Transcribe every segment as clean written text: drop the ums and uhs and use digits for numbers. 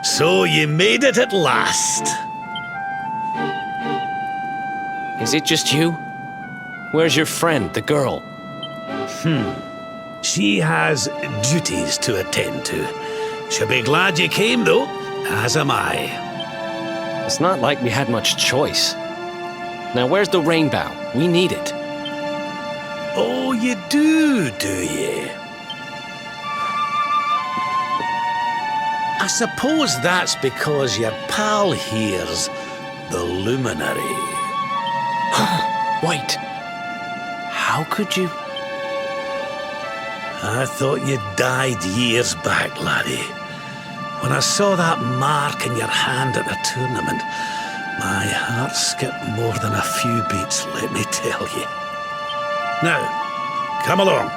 So you made it at last. Is it just you? Where's your friend, the girl? She has duties to attend to. She'll be glad you came, though, as am I. It's not like we had much choice. Now where's the rainbow? We need it. Oh, you do you? I suppose that's because your pal here's the luminary. Wait. How could you? I thought you died years back, laddie. When I saw that mark in your hand at the tournament, my heart skipped more than a few beats, let me tell you. Now, come along.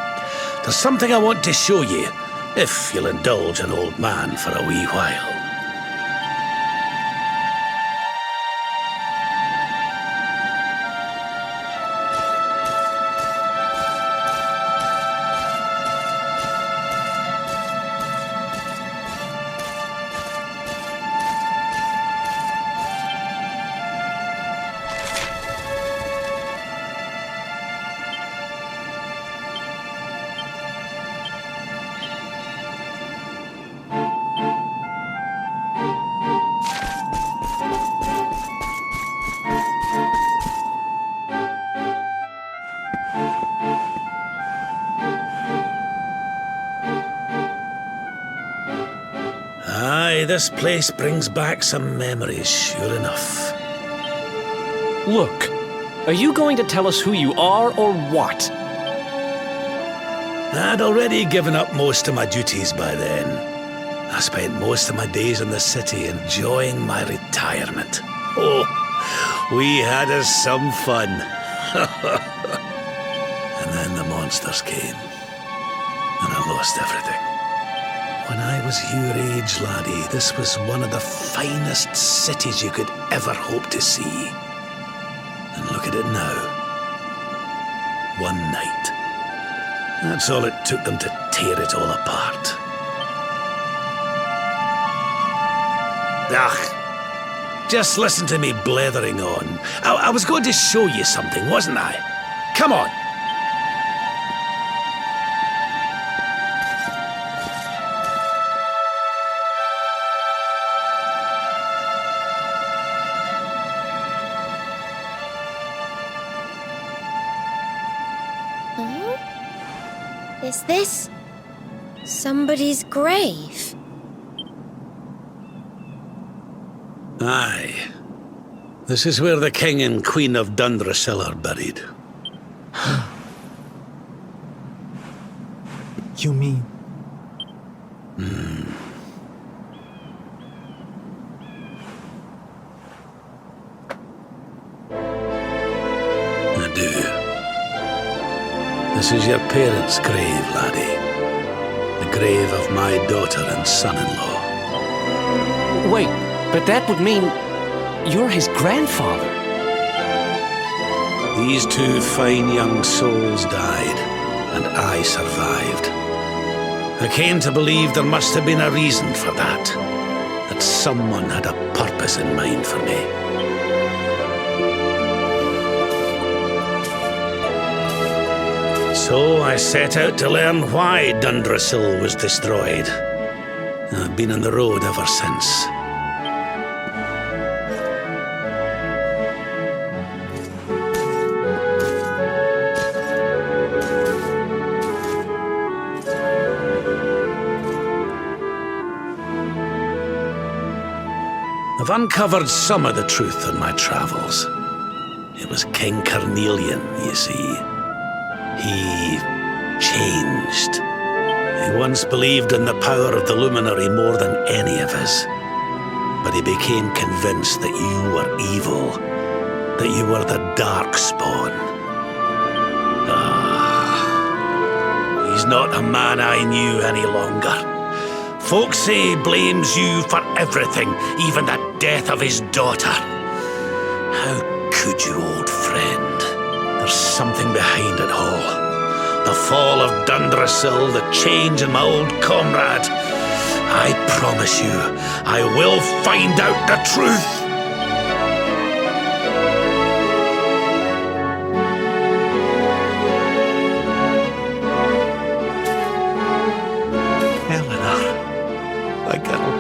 There's something I want to show you, if you'll indulge an old man for a wee while. Aye, this place brings back some memories, sure enough. Look, are you going to tell us who you are or what? I'd already given up most of my duties by then. I spent most of my days in the city enjoying my retirement. Oh, we had us some fun. And then the monsters came, and I lost everything. When I was your age, laddie, this was one of the finest cities you could ever hope to see. And look at it now. One night. That's all it took them to tear it all apart. Ugh. Just listen to me blethering on. I was going to show you something, wasn't I? Come on. Is this somebody's grave? Aye. This is where the King and Queen of Dundrasil are buried. You mean? I do. This is your parents' grave, laddie. The grave of my daughter and son-in-law. Wait, but that would mean you're his grandfather. These two fine young souls died, and I survived. I came to believe there must have been a reason for that. That someone had a purpose in mind for me. So I set out to learn why Dundrasil was destroyed. I've been on the road ever since. I've uncovered some of the truth on my travels. It was King Carnelian, you see. He changed. He once believed in the power of the luminary more than any of us. But he became convinced that you were evil, that you were the Darkspawn. He's not the man I knew any longer. Folks say he blames you for everything, even the death of his daughter. How could you, old friend? There's something behind it all. The fall of Dundrasil, the change in my old comrade. I promise you, I will find out the truth. Eleanor, my girl.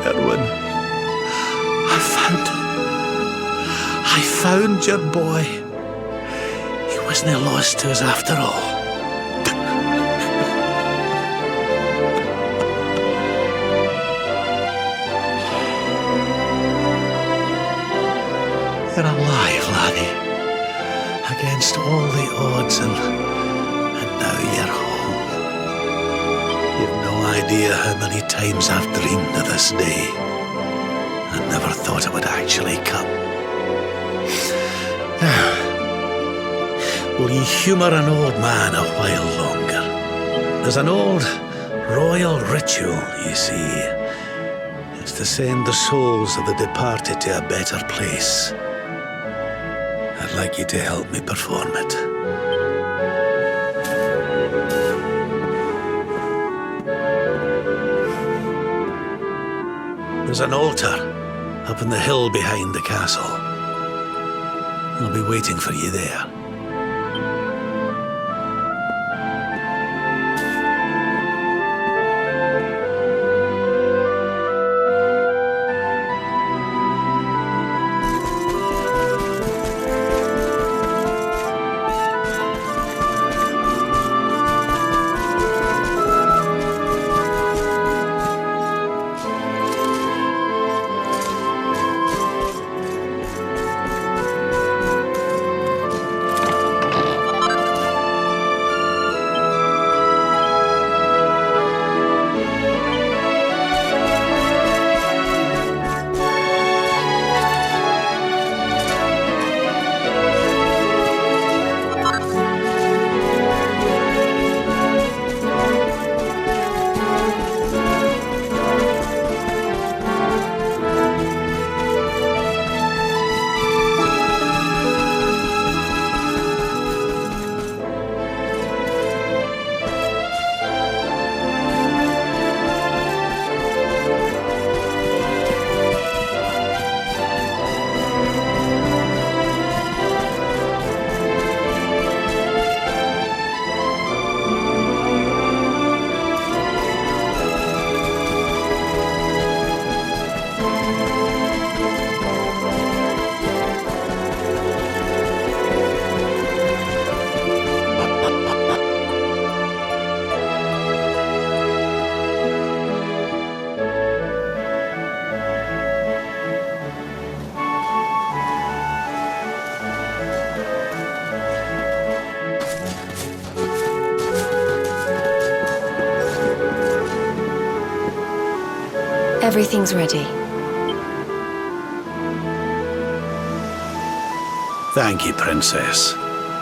Erwin, I found your boy. He wasn't lost to us after all. You're alive, laddie. Against all the odds, and now you're home. You've no idea how many times I've dreamed of this day. I never thought it would actually come. Now, will you humour an old man a while longer? There's an old royal ritual, you see. It's to send the souls of the departed to a better place. I'd like you to help me perform it. There's an altar up in the hill behind the castle. I'll be waiting for you there. Everything's ready. Thank you, Princess.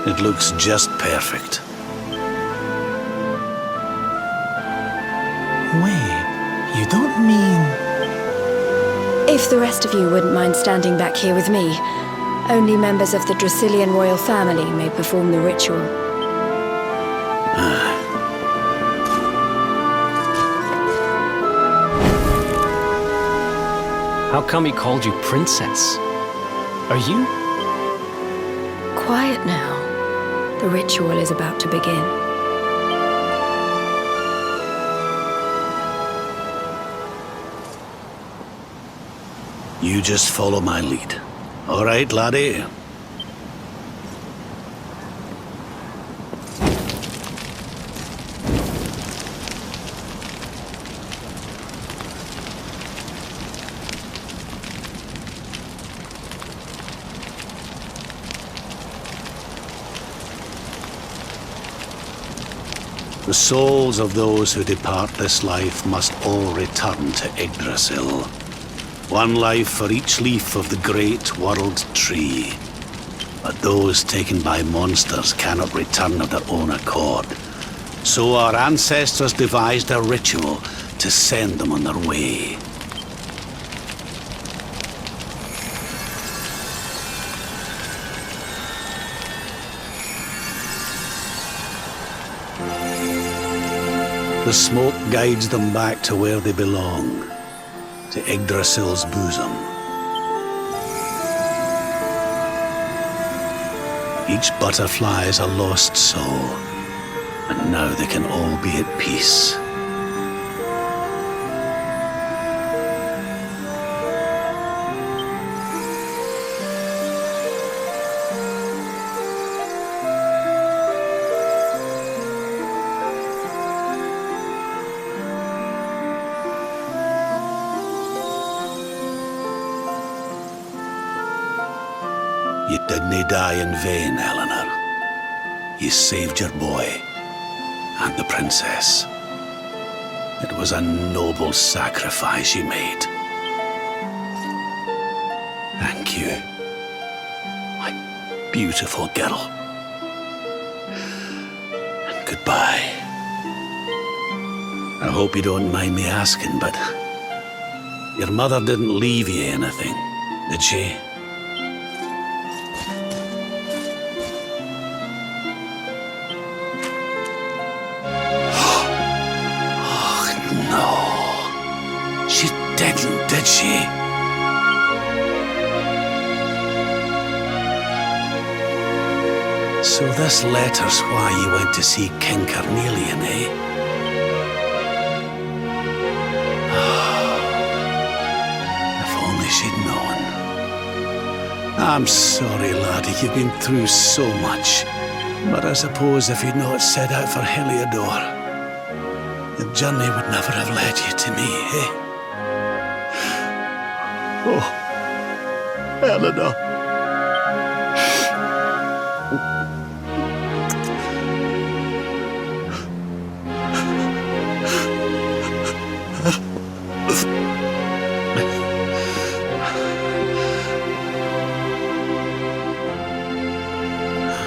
It looks just perfect. Wait, you don't mean... If the rest of you wouldn't mind standing back here with me, only members of the DRASILLIAN royal family may perform the ritual. How come he called you princess? Are you? Quiet now. The ritual is about to begin. You just follow my lead. All right, laddie? The souls of those who depart this life must all return to Yggdrasil. One life for each leaf of the great world tree. But those taken by monsters cannot return of their own accord. So our ancestors devised a ritual to send them on their way. The smoke guides them back to where they belong, to Yggdrasil's bosom. Each butterfly is a lost soul, and now they can all be at peace. You didn't die in vain, Eleanor. You saved your boy and the princess. It was a noble sacrifice you made. Thank you, my beautiful girl. And goodbye. I hope you don't mind me asking, but your mother didn't leave you anything, did she? She didn't, did she? So this letter's why you went to see King Carnelian, eh? If only she'd known. I'm sorry, laddie, you've been through so much. But I suppose if you'd not set out for Heliodor, the journey would never have led you to me, eh? Oh, Eleanor.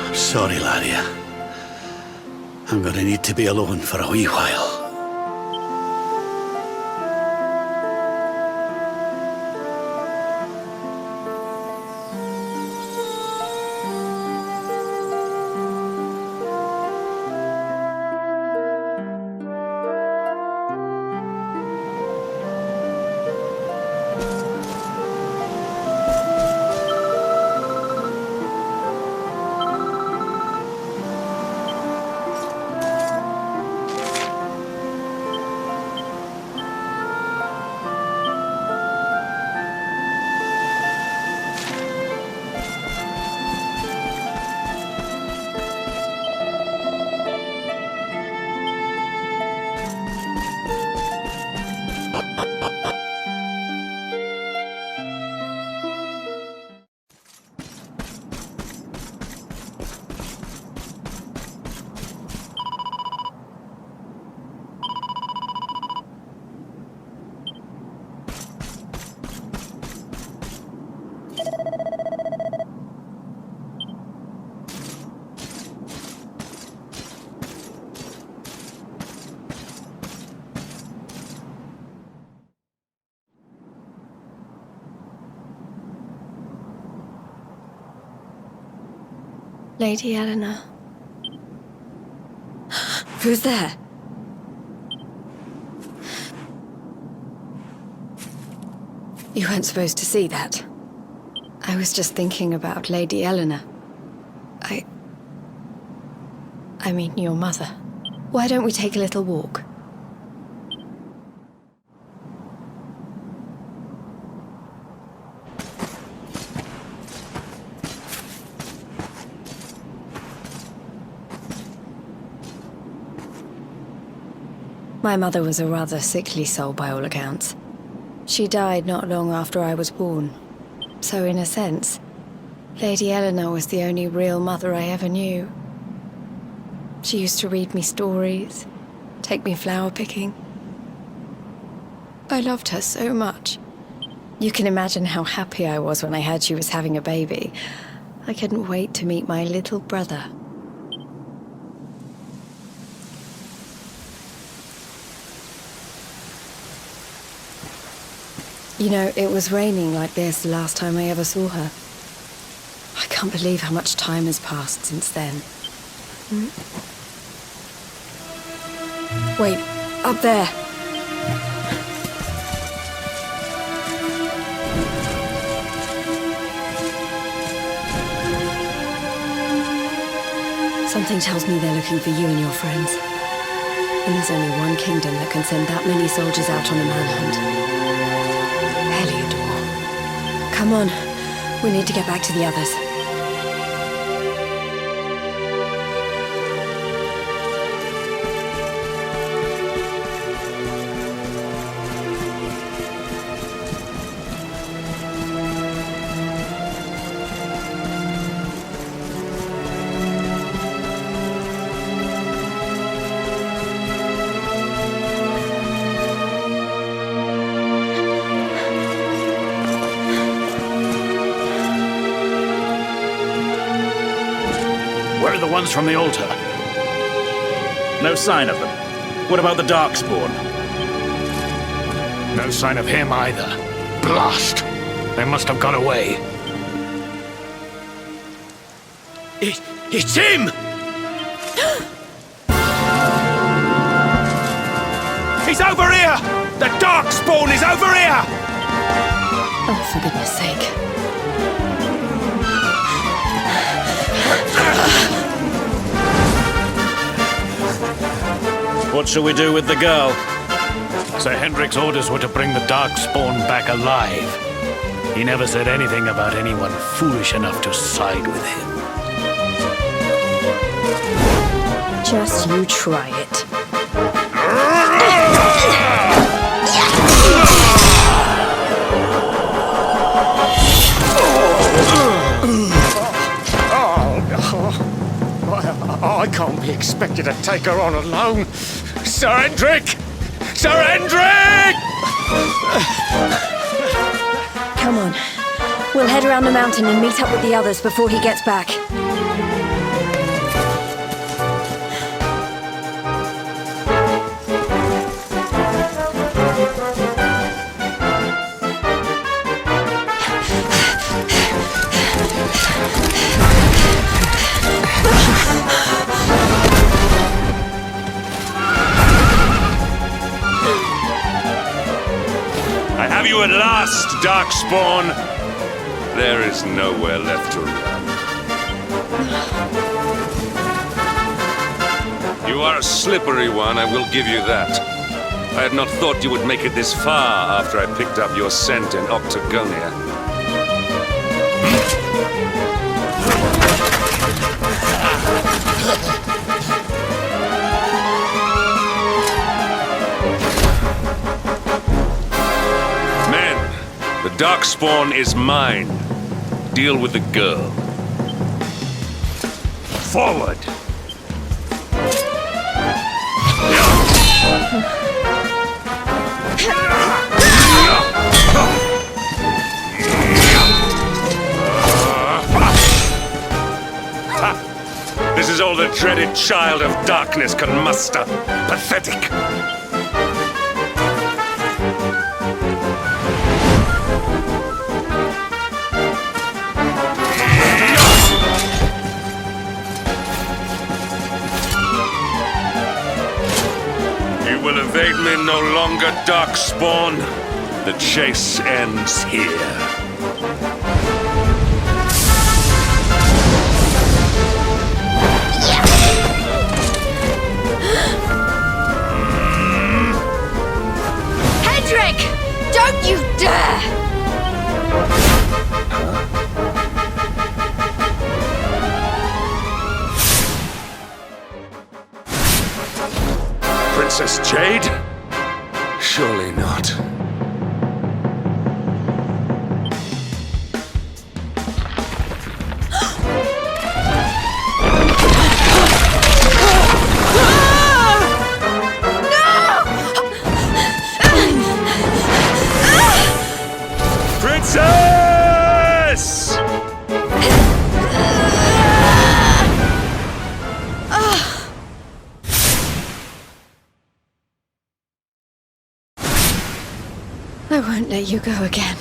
I'm sorry, laddie. I'm gonna need to be alone for a wee while. Lady Eleanor. Who's there? You weren't supposed to see that. I was just thinking about Lady Eleanor. I mean, your mother. Why don't we take a little walk? My mother was a rather sickly soul by all accounts. She died not long after I was born. So in a sense, Lady Eleanor was the only real mother I ever knew. She used to read me stories, take me flower picking. I loved her so much. You can imagine how happy I was when I heard she was having a baby. I couldn't wait to meet my little brother. You know, it was raining like this the last time I ever saw her. I can't believe how much time has passed since then. Wait, Up there. Something tells me they're looking for you and your friends. And there's only one kingdom that can send that many soldiers out on a manhunt. Heliodoran. Come on. We need to get back to the others. Where are the ones from the altar? No sign of them. What about the Darkspawn? No sign of him either. Blast! They must have got away. It's him! He's over here! The Darkspawn is over here! Oh, for goodness sake. What shall we do with the girl? Sir Hendrik's orders were to bring the Darkspawn back alive. He never said anything about anyone foolish enough to side with him. Just you try it. I can't be expected to take her on alone. Sir Hendrik! Sir Hendrik! Come on. We'll head around the mountain and meet up with the others before he gets back. I have you at last, Darkspawn. There is nowhere left to run. You are a slippery one, I will give you that. I had not thought you would make it this far after I picked up your scent in Octagonia. The Darkspawn is mine. Deal with the girl. Forward! This is all the dreaded child of darkness can muster. Pathetic. Will evade me no longer, Darkspawn. The chase ends here. Hendrik! Don't you dare! Princess Jade? Surely not. Princess! I won't let you go again.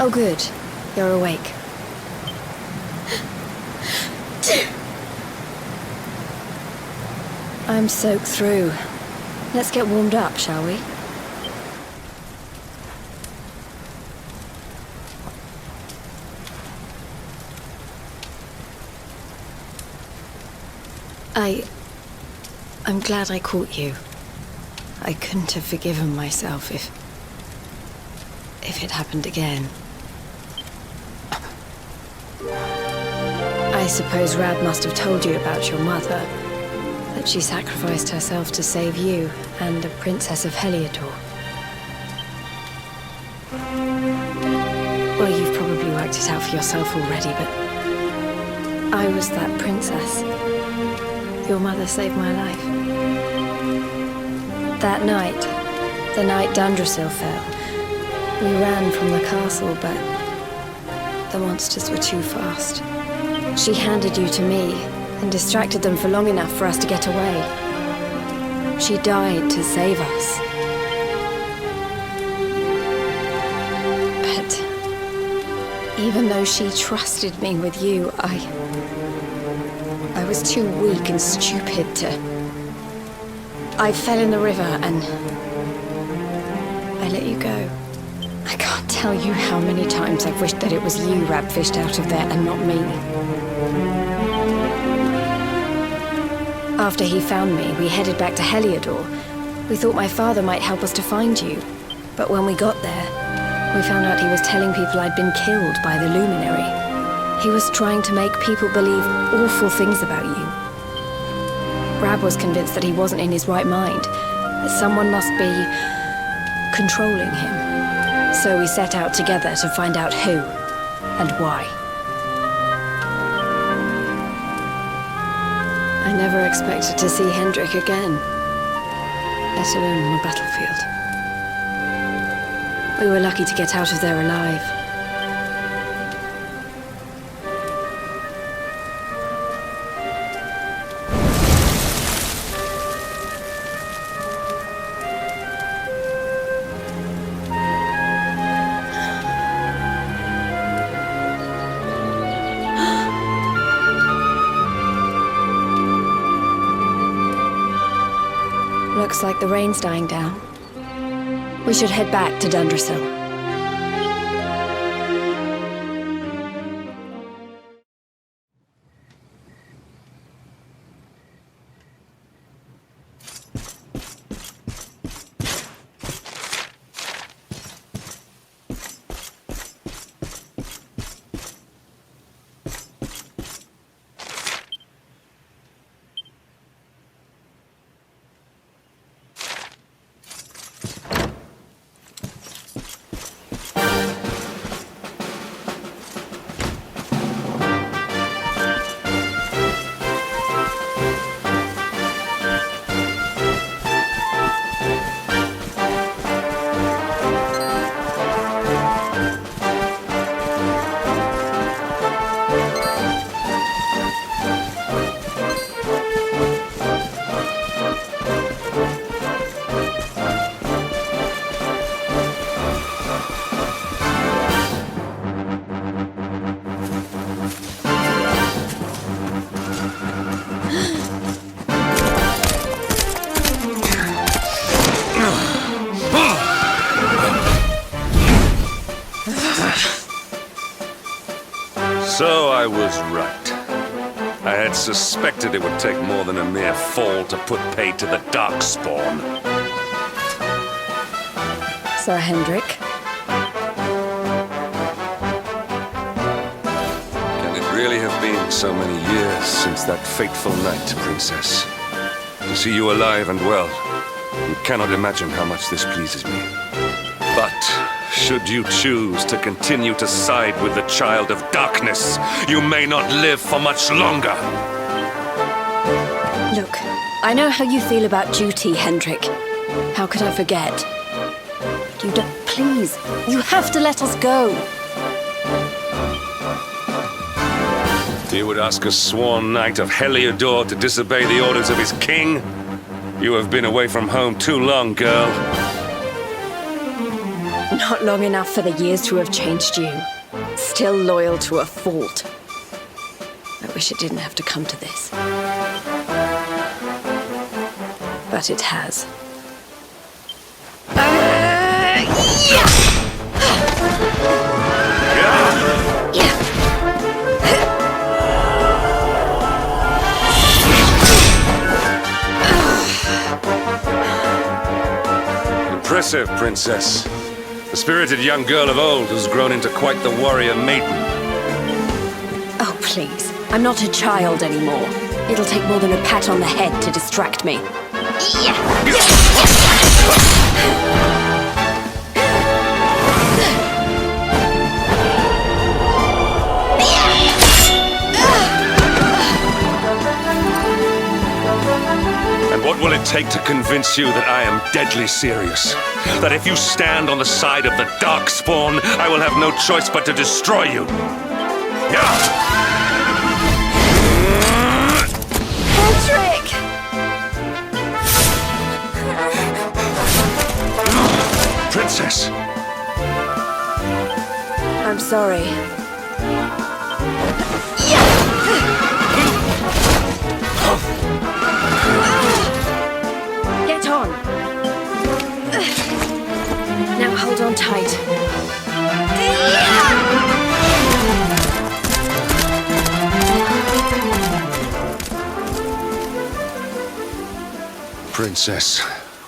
Oh, good. You're awake. I'm soaked through. Let's get warmed up, shall we? I'm glad I caught you. I couldn't have forgiven myself if it happened again. I suppose Rab must have told you about your mother, that she sacrificed herself to save you and a princess of Heliodor. Well, you've probably worked it out for yourself already, but I was that princess. Your mother saved my life. That night, the night Dundrasil fell, we ran from the castle, but the monsters were too fast. She handed you to me and distracted them for long enough for us to get away. She died to save us. But even though she trusted me with you, I was too weak and stupid to... I fell in the river and I let you go. I can't tell you how many times I've wished that it was you Rab fished out of there and not me. After he found me, we headed back to Heliodor. We thought my father might help us to find you. But when we got there, we found out he was telling people I'd been killed by the Luminary. He was trying to make people believe awful things about you. Rab was convinced that he wasn't in his right mind, that someone must be controlling him. So we set out together to find out who and why. I never expected to see Hendrik again, let alone on a battlefield. We were lucky to get out of there alive. Looks like the rain's dying down. We should head back to Dundrasil. So I was right. I had suspected it would take more than a mere fall to put pay to the Darkspawn. Sir Hendrik? Can it really have been so many years since that fateful night, Princess? To see you alive and well, you cannot imagine how much this pleases me. But should you choose to continue to side with the Child of Darkness, you may not live for much longer. Look, I know how you feel about duty, Hendrik. How could I forget? You don't... Please, you have to let us go. You would ask a sworn knight of Heliodor to disobey the orders of his king? You have been away from home too long, girl. Not long enough for the years to have changed you. Still loyal to a fault. I wish it didn't have to come to this. But it has. Impressive, Princess. The spirited young girl of old has grown into quite the warrior maiden. Oh, please. I'm not a child anymore. It'll take more than a pat on the head to distract me. And what will it take to convince you that I am deadly serious? That if you stand on the side of the Darkspawn, I will have no choice but to destroy you? Hendrik! Princess! I'm sorry. Get on. Now hold on tight. Princess,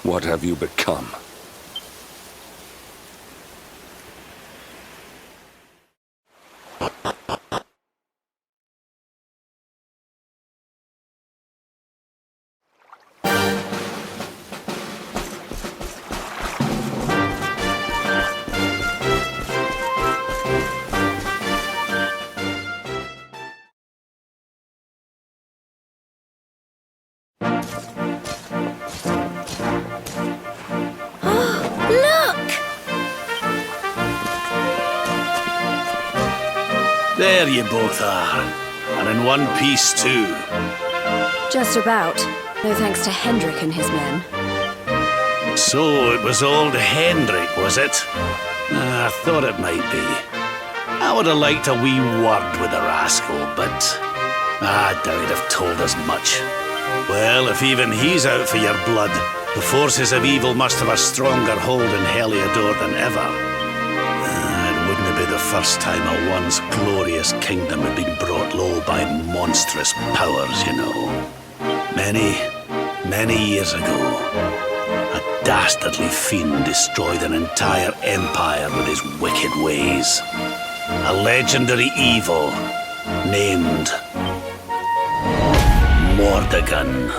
what have you become? There you both are. And in one piece, too. Just about. No thanks to Hendrik and his men. So it was old Hendrik, was it? I thought it might be. I would have liked a wee word with the rascal, but I doubt he'd have told us much. Well, if even he's out for your blood, the forces of evil must have a stronger hold in Heliodor than ever. It wouldn't be the first time a once glorious kingdom had been brought low by monstrous powers, you know. Many years ago, a dastardly fiend destroyed an entire empire with his wicked ways. A legendary evil named Mordegon.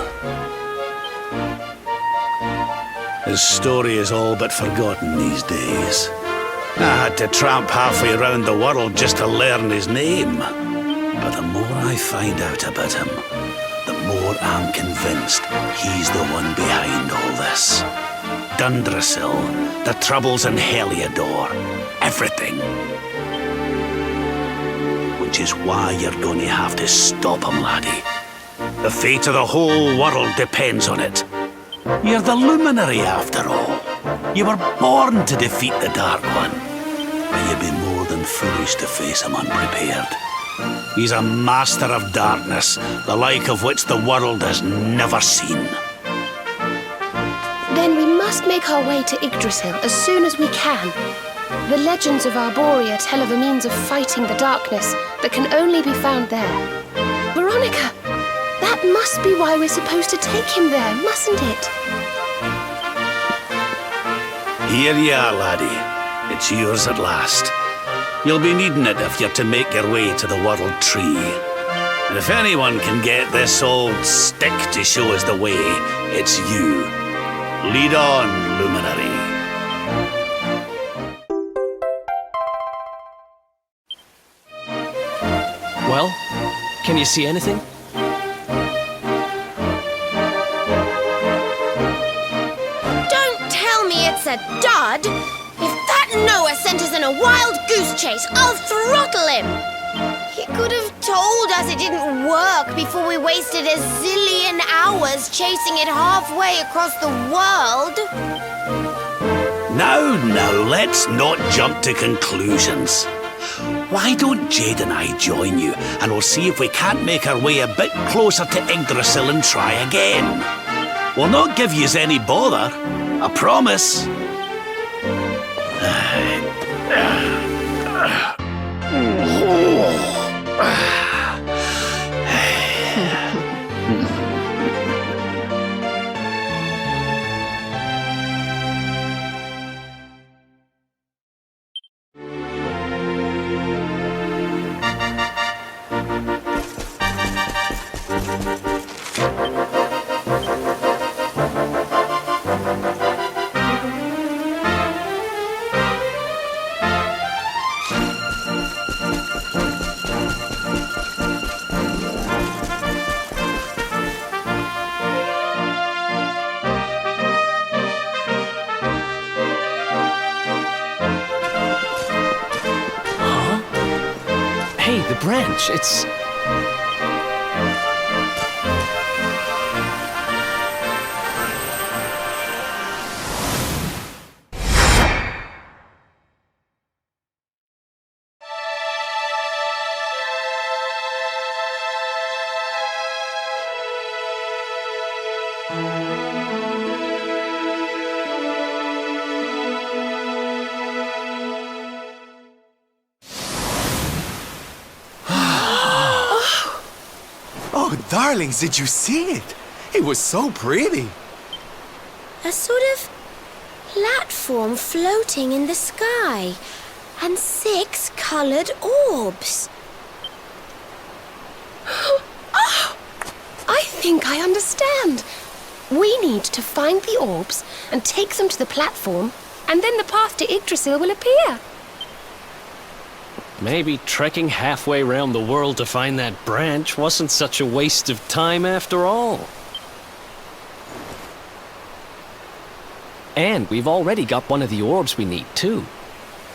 His story is all but forgotten these days. I had to tramp halfway around the world just to learn his name. But the more I find out about him, the more I'm convinced he's the one behind all this. Dundrasil, the troubles in Heliodor, everything. Which is why you're going to have to stop him, laddie. The fate of the whole world depends on it. You're the luminary, after all. You were born to defeat the Dark One. But you'd be more than foolish to face him unprepared. He's a master of darkness, the like of which the world has never seen. Then we must make our way to Yggdrasil as soon as we can. The legends of Arborea tell of a means of fighting the darkness that can only be found there. Veronica, that must be why we're supposed to take him there, mustn't it? Here you are, laddie. It's yours at last. You'll be needing it if you're to make your way to the World Tree. And if anyone can get this old stick to show us the way, it's you. Lead on, luminary. Well, can you see anything? Don't tell me it's a dud! If that Noah sent us in a wild goose chase, I'll throttle him! He could have told us it didn't work before we wasted a zillion hours chasing it halfway across the world. Now, let's not jump to conclusions. Why don't Jade and I join you, and we'll see if we can't make our way a bit closer to Yggdrasil and try again. We'll not give yous any bother, I promise. Hey, the branch, it's... Oh, darlings, did you see it? It was so pretty. A sort of platform floating in the sky, and 6 colored orbs. Oh, I think I understand. We need to find the orbs and take them to the platform, and then the path to Yggdrasil will appear. Maybe trekking halfway around the world to find that branch wasn't such a waste of time after all. And we've already got one of the orbs we need, too.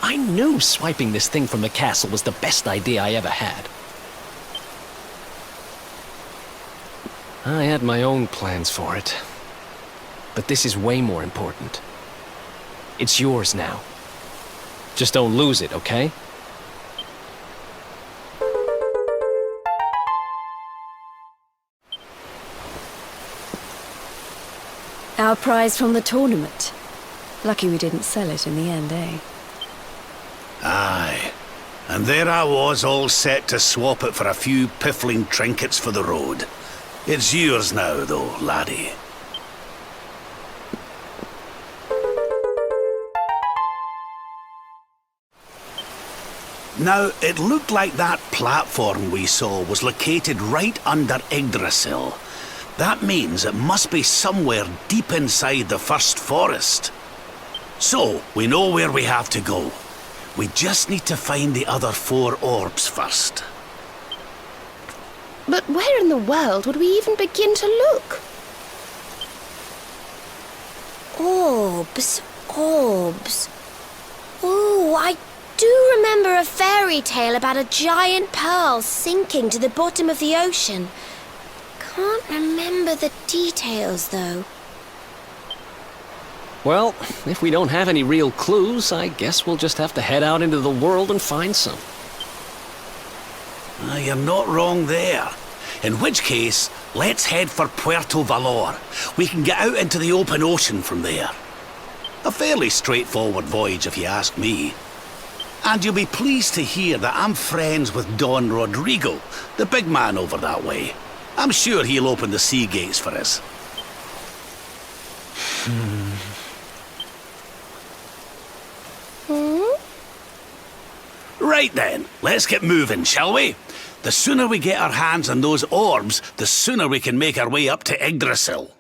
I knew swiping this thing from the castle was the best idea I ever had. I had my own plans for it. But this is way more important. It's yours now. Just don't lose it, okay? Our prize from the tournament. Lucky we didn't sell it in the end, eh? Aye. And there I was, all set to swap it for a few piffling trinkets for the road. It's yours now, though, laddie. Now, it looked like that platform we saw was located right under Yggdrasil. That means it must be somewhere deep inside the first forest. So, we know where we have to go. We just need to find the other 4 orbs first. But where in the world would we even begin to look? Orbs. Oh, I do remember a fairy tale about a giant pearl sinking to the bottom of the ocean. Can't remember the details, though. Well, if we don't have any real clues, I guess we'll just have to head out into the world and find some. You're not wrong there. In which case, let's head for Puerto Valor. We can get out into the open ocean from there. A fairly straightforward voyage, if you ask me. And you'll be pleased to hear that I'm friends with Don Rodrigo, the big man over that way. I'm sure he'll open the sea gates for us. Right then, let's get moving, shall we? The sooner we get our hands on those orbs, the sooner we can make our way up to Yggdrasil.